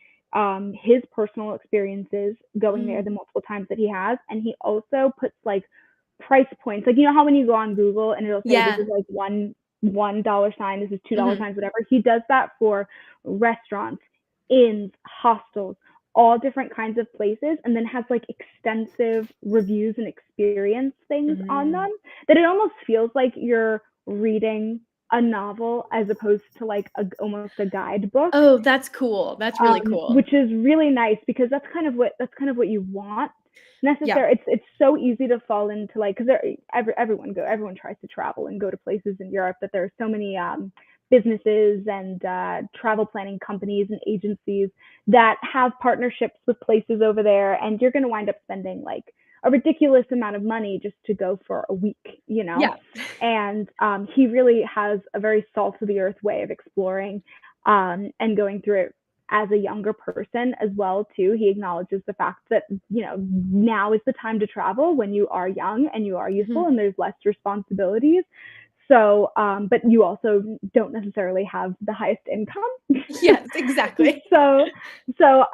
his personal experiences going there the multiple times that he has. And he also puts like price points, like, you know how when you go on Google and it'll say this is like $1 sign, this is $2 signs, whatever. He does that for restaurants, inns, hostels, all different kinds of places, and then has like extensive reviews and experience things on them that it almost feels like you're reading a novel as opposed to like almost a guidebook. Oh, that's cool. That's really cool. Which is really nice because that's kind of what you want. It's so easy to fall into like, because everyone tries to travel and go to places in Europe, that there are so many businesses and travel planning companies and agencies that have partnerships with places over there, and you're going to wind up spending like a ridiculous amount of money just to go for a week, you know? Yeah. And he really has a very salt of the earth way of exploring and going through it as a younger person as well too. He acknowledges the fact that, you know, now is the time to travel when you are young and you are youthful and there's less responsibilities. So, but you also don't necessarily have the highest income. Yes, exactly. So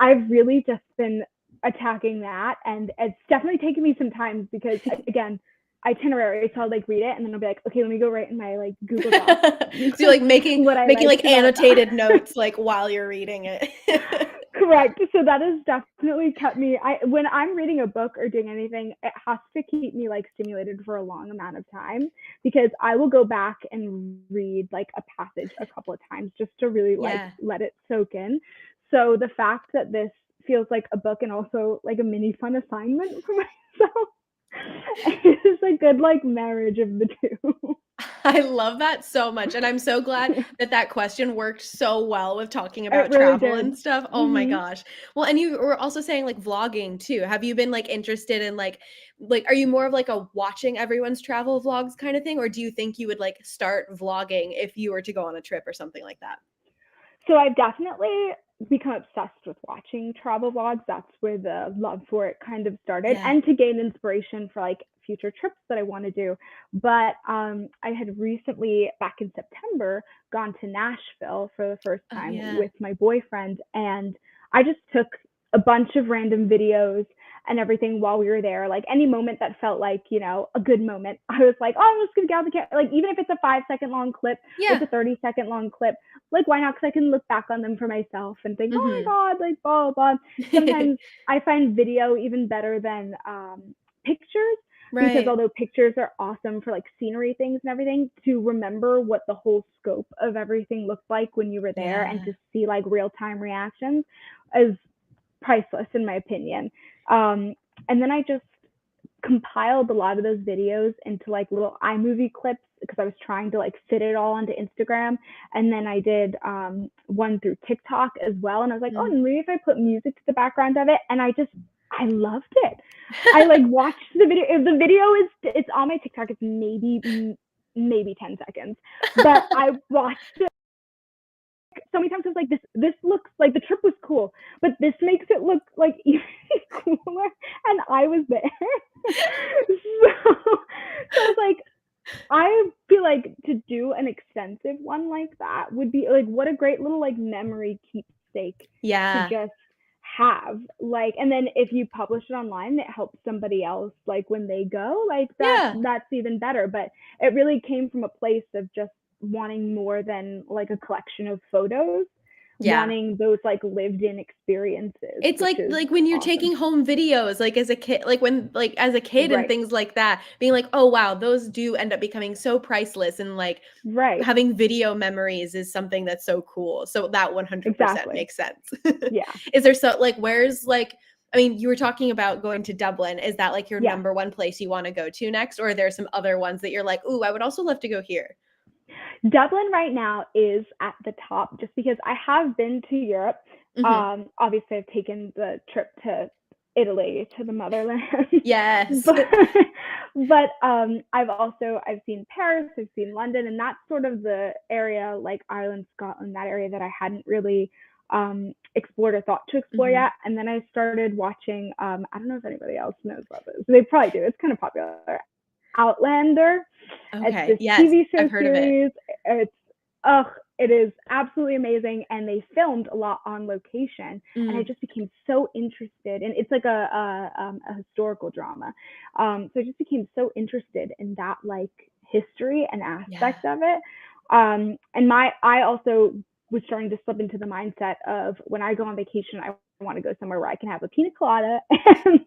I've really just been attacking that, and it's definitely taken me some time because, again, itinerary, so I'll like read it and then I'll be like, okay, let me go write in my like Google Docs. So you're like making what I like liked about annotated notes like while you're reading it. Correct. So that has definitely kept me, when I'm reading a book or doing anything, it has to keep me like stimulated for a long amount of time, because I will go back and read like a passage a couple of times just to really like Yeah. let it soak in. So the fact that this feels like a book and also like a mini fun assignment for myself is a good like marriage of the two. I love that so much, and I'm so glad that that question worked so well with talking about It really travel did. and stuff. Oh my Mhm. gosh. Well, and you were also saying like vlogging too. Have you been like interested in like are you more of like a watching everyone's travel vlogs kind of thing, or do you think you would like start vlogging if you were to go on a trip or something like that? So I've definitely become obsessed with watching travel vlogs. That's where the love for it kind of started, Yeah. and to gain inspiration for like future trips that I want to do. But I had recently, back in September, gone to Nashville for the first Oh time yeah. with my boyfriend, and I just took a bunch of random videos and everything while we were there. Like any moment that felt like, a good moment, I was like, oh, I'm just gonna get out the camera. Like even if it's a 5-second long clip, Yeah. it's a 30-second long clip, like why not? Because I can look back on them for myself and think, oh my god, like blah blah blah. Sometimes I find video even better than pictures, because Right. although pictures are awesome for like scenery things and everything, to remember what the whole scope of everything looked like when you were there and Yeah. to see like real time reactions is priceless in my opinion. And then I just compiled a lot of those videos into like little iMovie clips, because I was trying to like fit it all onto Instagram. And then I did one through TikTok as well. And I was like, oh, maybe if I put music to the background of it. And I loved it. I like watched the video. If the video it's on my TikTok, it's maybe 10 seconds. But I watched it so many times. I was like, this looks like the trip was cool, but this makes it look like even cooler. And I was there. so I was like, I feel like to do an extensive one like that would be like, what a great little like memory keepsake to just have. Like, and then if you publish it online, it helps somebody else like when they go, like that's even better. But it really came from a place of just wanting more than like a collection of photos, wanting those like lived in experiences. It's like when you're awesome. taking home videos, like as a kid, like when like as a kid and Right. things like that, being like, oh wow, those do end up becoming so priceless, and like Right. having video memories is something that's so cool. So that 100% Exactly. makes sense. Yeah. Is there so like where's like I mean, you were talking about going to Dublin. Is that like your Yeah. number one place you want to go to next, or are there some other ones that you're like, ooh, I would also love to go here? Dublin right now is at the top, just because I have been to Europe. Obviously, I've taken the trip to Italy, to the motherland. Yes. but I've seen Paris, I've seen London, and that's sort of the area, like Ireland, Scotland, that area that I hadn't really explored or thought to explore yet. And then I started watching, I don't know if anybody else knows about this. They probably do. It's kind of popular. Outlander. Okay. It's this Yes, TV show I've heard of it. It is absolutely amazing, and they filmed a lot on location. And I just became so interested, and it's like a historical drama. So I just became so interested in that like history and aspect of it. And I also was starting to slip into the mindset of, when I go on vacation, I want to go somewhere where I can have a pina colada and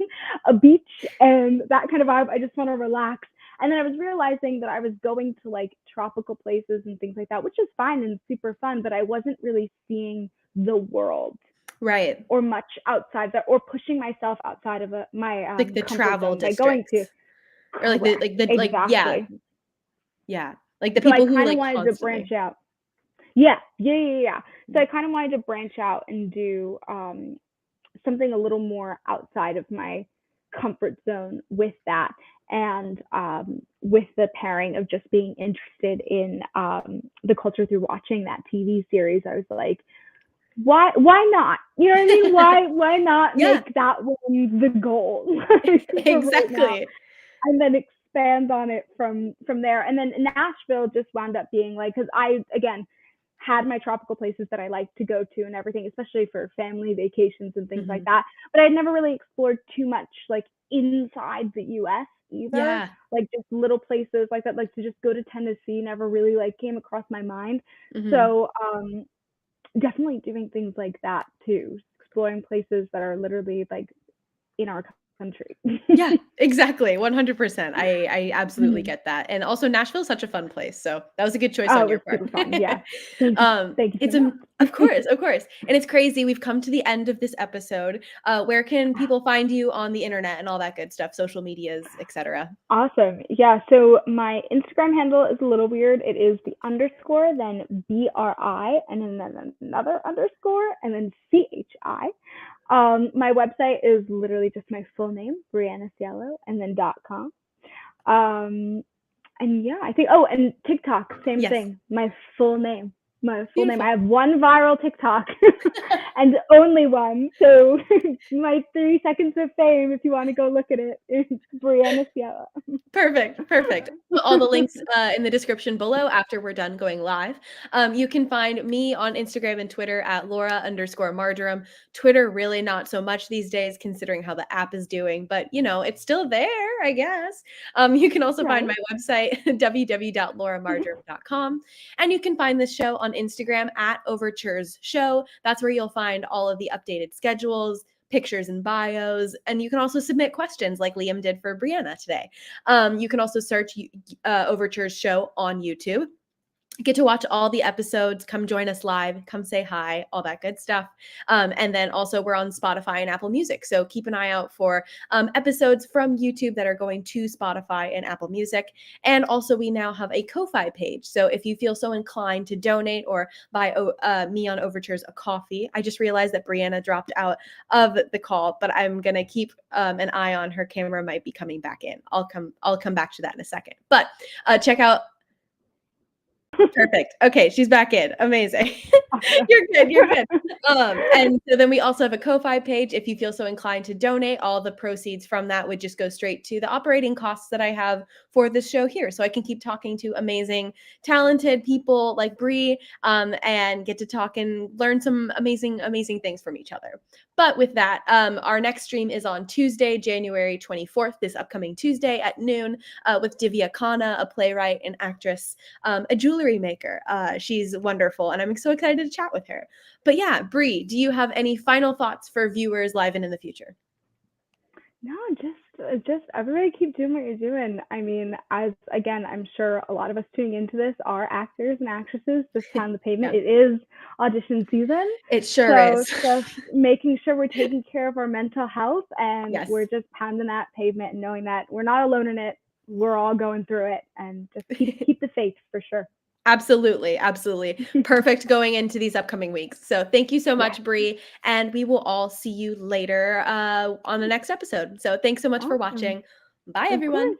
a beach and that kind of vibe. I just want to relax. And then I was realizing that I was going to like tropical places and things like that, which is fine and super fun, but I wasn't really seeing the world, right, or much outside that, or pushing myself outside of my like the comfort travel zone by going to. or like the Exactly. like the So I people who kind of like wanted to branch constantly. out. Yeah. So I kind of wanted to branch out and do something a little more outside of my comfort zone with that. And with the pairing of just being interested in the culture through watching that TV series, I was like, why not? You know what I mean? Why not make that one the goal? Exactly. And then expand on it from there. And then Nashville just wound up being like, because I again had my tropical places that I like to go to and everything, especially for family vacations and things like that. But I'd never really explored too much like inside the US either. Yeah. Like just little places like that, like to just go to Tennessee never really like came across my mind. So definitely doing things like that too, exploring places that are literally like in our country. Yeah, exactly. 100%. I absolutely get that. And also Nashville's such a fun place. So that was a good choice Oh, on it your was part. super fun. Yeah. Thank you It's so much. of course, of course. And it's crazy. We've come to the end of this episode. Where can people find you on the internet and all that good stuff, social medias, etc.? Awesome. Yeah. So my Instagram handle is a little weird. It is the underscore, then BRI, and then another underscore, and then CHI. My website is literally just my full name, Brianna Cielo, and then .com. And yeah, I think, oh, and TikTok, same Yes. thing, my full name. Beautiful. I have one viral TikTok and only one. So my 3 seconds of fame, if you want to go look at it, is Brianna Cielo. Perfect. Put all the links in the description below after we're done going live. You can find me on Instagram and Twitter at Lora_Marjoram. Twitter really not so much these days, considering how the app is doing, but it's still there, I guess. You can also find my website, www.lauramarjoram.com. And you can find this show on Instagram at Overtures Show. That's where you'll find all of the updated schedules, pictures and bios, and you can also submit questions like Liam did for Brianna today. You can also search Overtures Show on YouTube. Get to watch all the episodes, come join us live, come say hi, all that good stuff. And then also we're on Spotify and Apple Music. So keep an eye out for episodes from YouTube that are going to Spotify and Apple Music. And also we now have a Ko-Fi page. So if you feel so inclined to donate or buy me on Overtures a coffee, I just realized that Brianna dropped out of the call, but I'm going to keep an eye on her. Camera might be coming back in. I'll come back to that in a second. But check out. Perfect. Okay, she's back in. Amazing. You're good. And so then we also have a Ko-Fi page. If you feel so inclined to donate, all the proceeds from that would just go straight to the operating costs that I have for this show here. So I can keep talking to amazing, talented people like Bree, and get to talk and learn some amazing things from each other. But with that, our next stream is on Tuesday, January 24th, this upcoming Tuesday at noon, with Divya Khanna, a playwright and actress, a jewelry maker. She's wonderful, and I'm so excited to chat with her. But yeah, Bree, do you have any final thoughts for viewers live and in the future? No, just everybody keep doing what you're doing. I mean, again, I'm sure a lot of us tuning into this are actors and actresses just pound the pavement. Yeah. It is audition season. It sure is. Just making sure we're taking care of our mental health, and Yes. we're just pounding that pavement and knowing that we're not alone in it. We're all going through it, and just keep the faith for sure. Absolutely. Perfect going into these upcoming weeks. So thank you so much, Bree, and we will all see you later on the next episode. So thanks so much for watching. Bye, everyone.